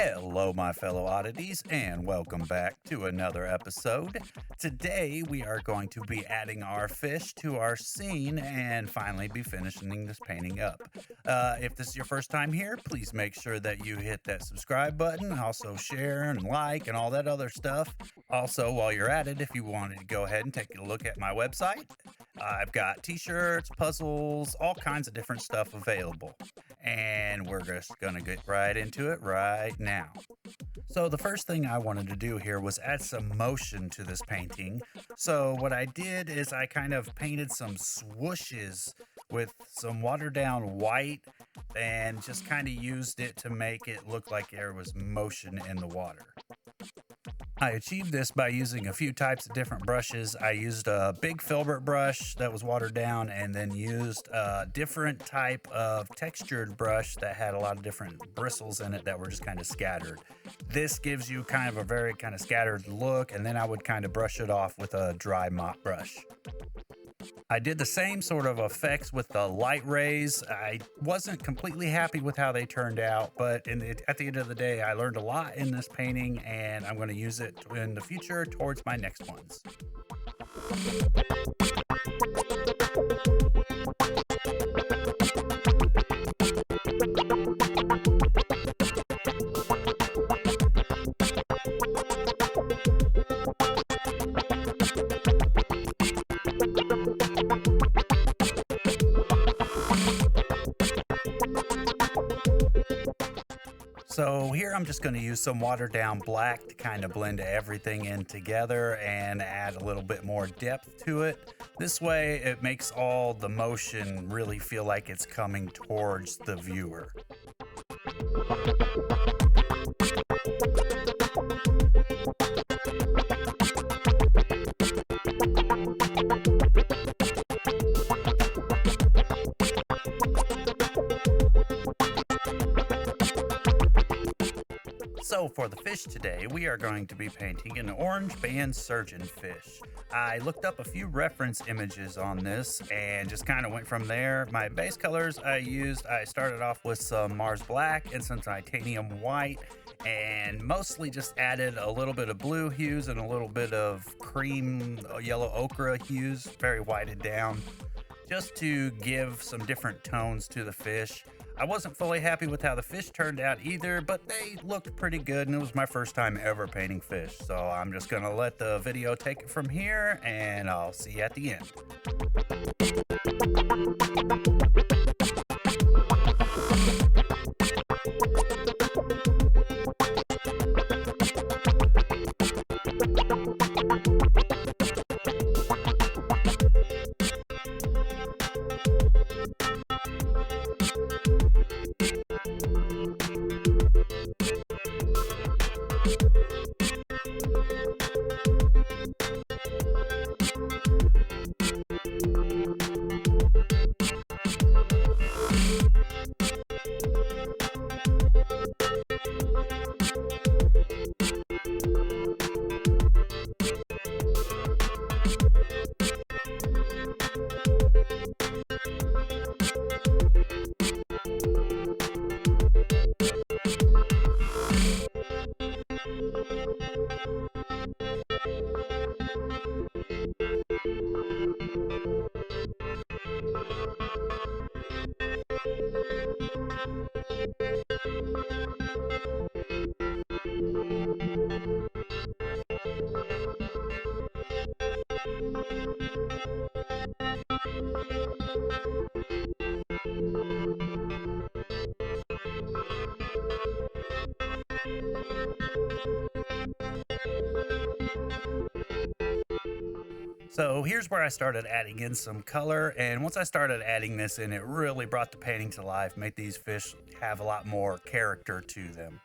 Hello, my fellow oddities, and welcome back to another episode. Today, we are going to be adding our fish to our scene and finally be finishing this painting up. If this is your first time here, please make sure that you hit that subscribe button, also share and like and all that other stuff. Also, while you're at it, if you wanted to go ahead and take a look at my website, I've got t-shirts, puzzles, all kinds of different stuff available. And we're just going to get right into it right now. So the first thing I wanted to do here was add some motion to this painting. So what I did is I kind of painted some swooshes with some watered down white and just kind of used it to make it look like there was motion in the water. I achieved this by using a few types of different brushes. I used a big filbert brush that was watered down and then used a different type of textured brush that had a lot of different bristles in it that were just kind of scattered. This gives you kind of a very kind of scattered look, and then I would kind of brush it off with a dry mop brush. I did the same sort of effects with the light rays. I wasn't completely happy with how they turned out, but at the end of the day, I learned a lot in this painting, and I'm going to use it in the future towards my next ones. So here I'm just going to use some watered down black to kind of blend everything in together and add a little bit more depth to it. This way it makes all the motion really feel like it's coming towards the viewer. So for the fish today, we are going to be painting an Orangeband Surgeonfish. I looked up a few reference images on this and just kind of went from there. My base colors I started off with some Mars Black and some titanium white, and mostly just added a little bit of blue hues and a little bit of cream yellow ochre hues, very whited down, just to give some different tones to the fish. I wasn't fully happy with how the fish turned out either, but they looked pretty good, and it was my first time ever painting fish. So I'm just going to let the video take it from here, and I'll see you at the end. So here's where I started adding in some color, and once I started adding this in, it really brought the painting to life, made these fish have a lot more character to them.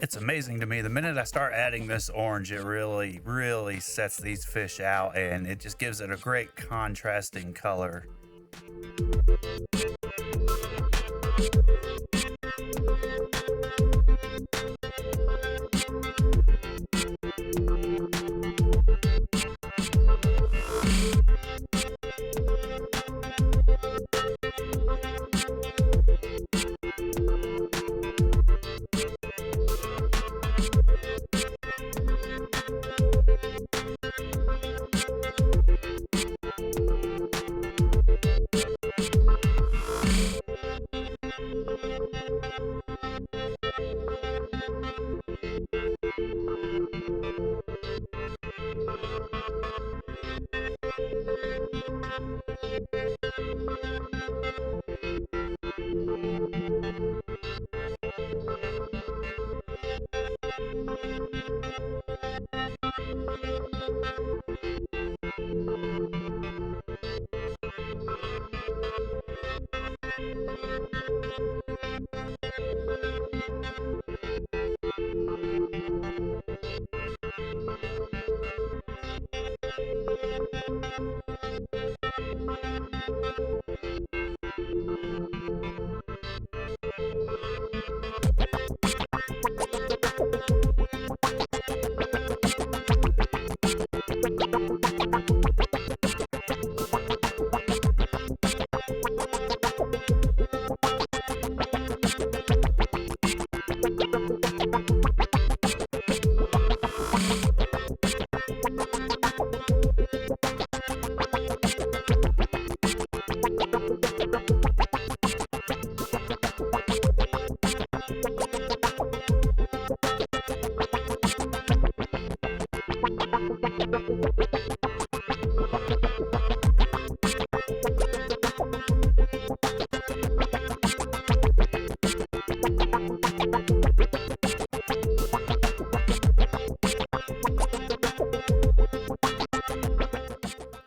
It's amazing to me. The minute I start adding this orange, it really sets these fish out, and it just gives it a great contrasting color.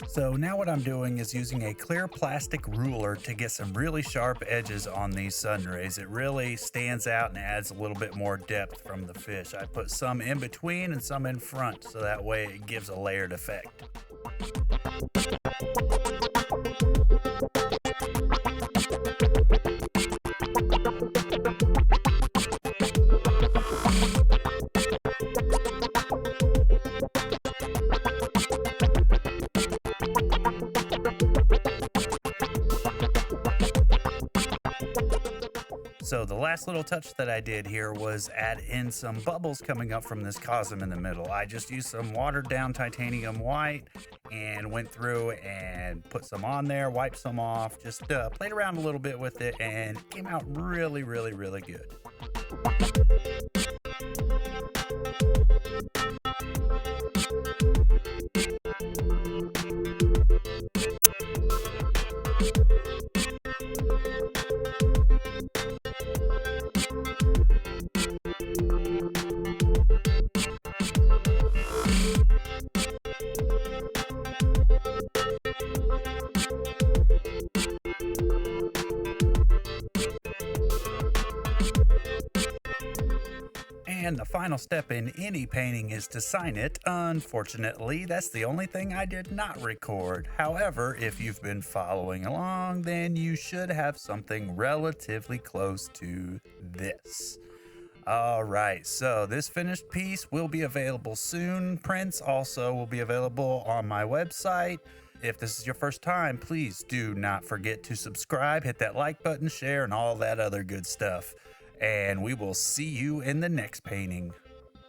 So now what I'm doing is using a clear plastic ruler to get some really sharp edges on these sun rays. It really stands out and adds a little bit more depth from the fish. I put some in between and some in front, so that way it gives a layered effect. So the last little touch that I did here was add in some bubbles coming up from this chasm in the middle. I just used some watered down titanium white and went through and put some on there, wiped some off, just played around a little bit with it, and it came out really good. And the final step in any painting is to sign it. Unfortunately, that's the only thing I did not record. However, if you've been following along, then you should have something relatively close to this. All right, so this finished piece will be available soon. Prints also will be available on my website. If this is your first time, please do not forget to subscribe, hit that like button, share, and all that other good stuff. And we will see you in the next painting.